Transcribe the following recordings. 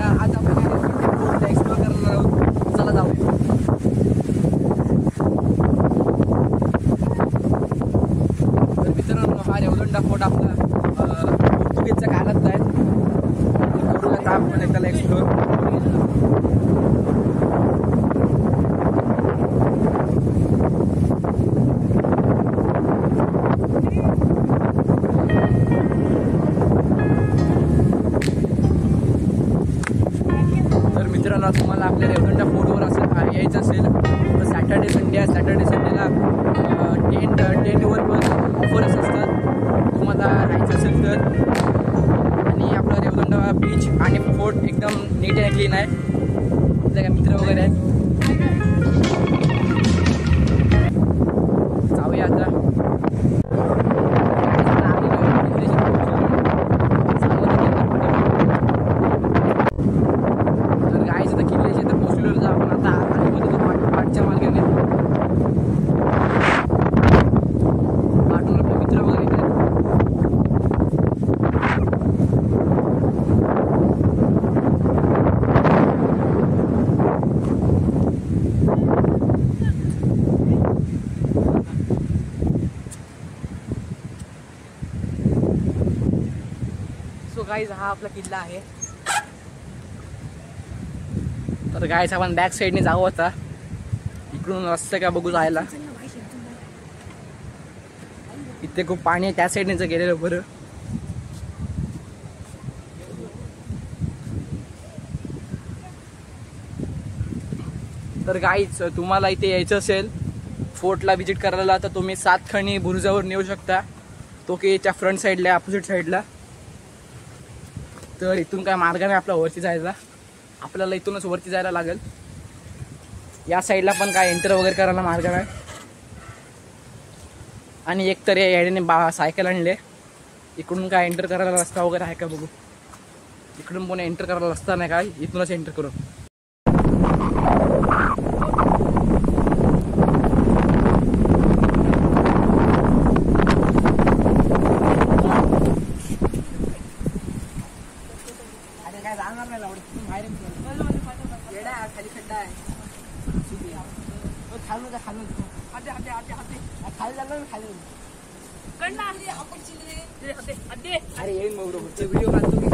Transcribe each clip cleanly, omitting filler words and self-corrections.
आज आपण एक्सप्लोर करणार आहोत. चला जाऊया. तर मित्रांनो, हा रेवदंडा फोर्ट आपला पोर्तुगीजच्या काळातला आहे. करूया आपण त्याला एक्सप्लोर. मित्रांनो, तुम्हाला आपल्या रेवदंडा फोर्टवर असं यायचं असेल तर सॅटर्डे संडेला 10 वर ऑफर्स असतात तुम्हाला राहायचं असेल तर. आणि आपला रेवदंडा बीच आणि फोर्ट एकदम नीट अँड क्लीन आहे. आपले काय मित्र वगैरे आहेत. जाऊया आता. गाइस, हा आपला किल्ला आहे. तर गाइस, आपण बॅक साईडने जाऊ आता. इकडून रस्ता का बघू जायला. इथे खूप पाणी आहे. त्या साईडने जर गेलेलं बरं. तर गाइस, तुम्हाला इथे यायचं असेल फोर्टला व्हिजिट करायला तर तुम्ही सातखणी बुरुजावर नेऊ शकता. तो की त्या फ्रंट साईडला, अपोजिट साईडला. तर इथून काय मार्ग नाही आपला वरती जायचा. आपल्याला इथूनच वरती जायला लागेल. या साईडला पण काय एंटर वगैरे करायला मार्ग नाही. आणि एक तर या याने सायकल आणले. इकडून काय एंटर करायला रस्ता वगैरे आहे का बघू. इकडून पण एंटर करायला रस्ता नाही काय. इथूनच एंटर करू. खाली खड्डा आहे. खालून खाली झालं खाली. अरे येईन मग व्हिडिओ काढतो मी.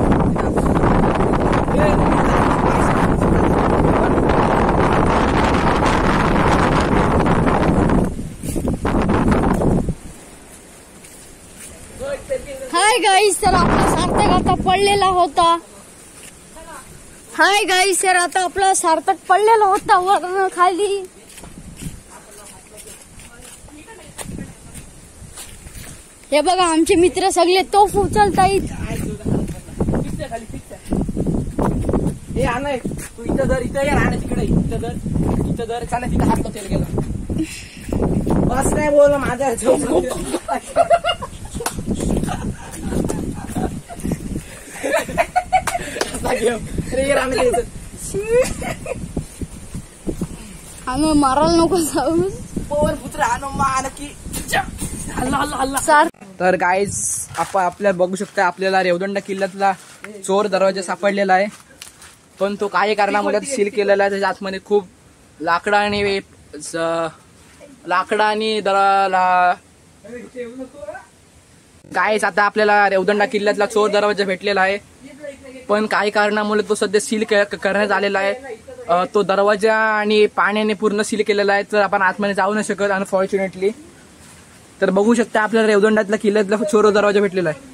हाय गाईस, तर आपला सार्थक आता पडलेला होता. हाय गाईस, तर आता आपला सार्थक पडलेला होता वरून खाली. हे बघा, आमचे मित्र सगळे तोफ उचलतायत. हे आणाय तू इथं जर इथं या राहण्या तिकडे इथं जर चालेल. तिथं हात तेल गेला. बस नाही बोल माझा. आम्ही मारायला नको जाऊ. पोर पुत्र आणो मान की. तर गाईज, आपण आपल्याला बघू शकता आपल्याला रेवदंडा किल्ल्यातला चोर दरवाजा सापडलेला आहे. पण तो काही कारणामुळे सील केलेला आहे. त्याच्या आतमध्ये खूप लाकडा आणि गाईज, आता आपल्याला रेवदंडा किल्ल्यातला चोर दरवाजा भेटलेला आहे. पण काही कारणामुळे तो सध्या सील करण्यात आलेला आहे. तो दरवाजा आणि पाण्याने पूर्ण सील केलेला आहे. तर आपण आतमध्ये जाऊ नाही शकत अनफॉर्च्युनेटली. तर बघू शकता आपल्याला रेवदंड्यातला किल्ल्यातला चोर दरवाजा भेटलेला आहे.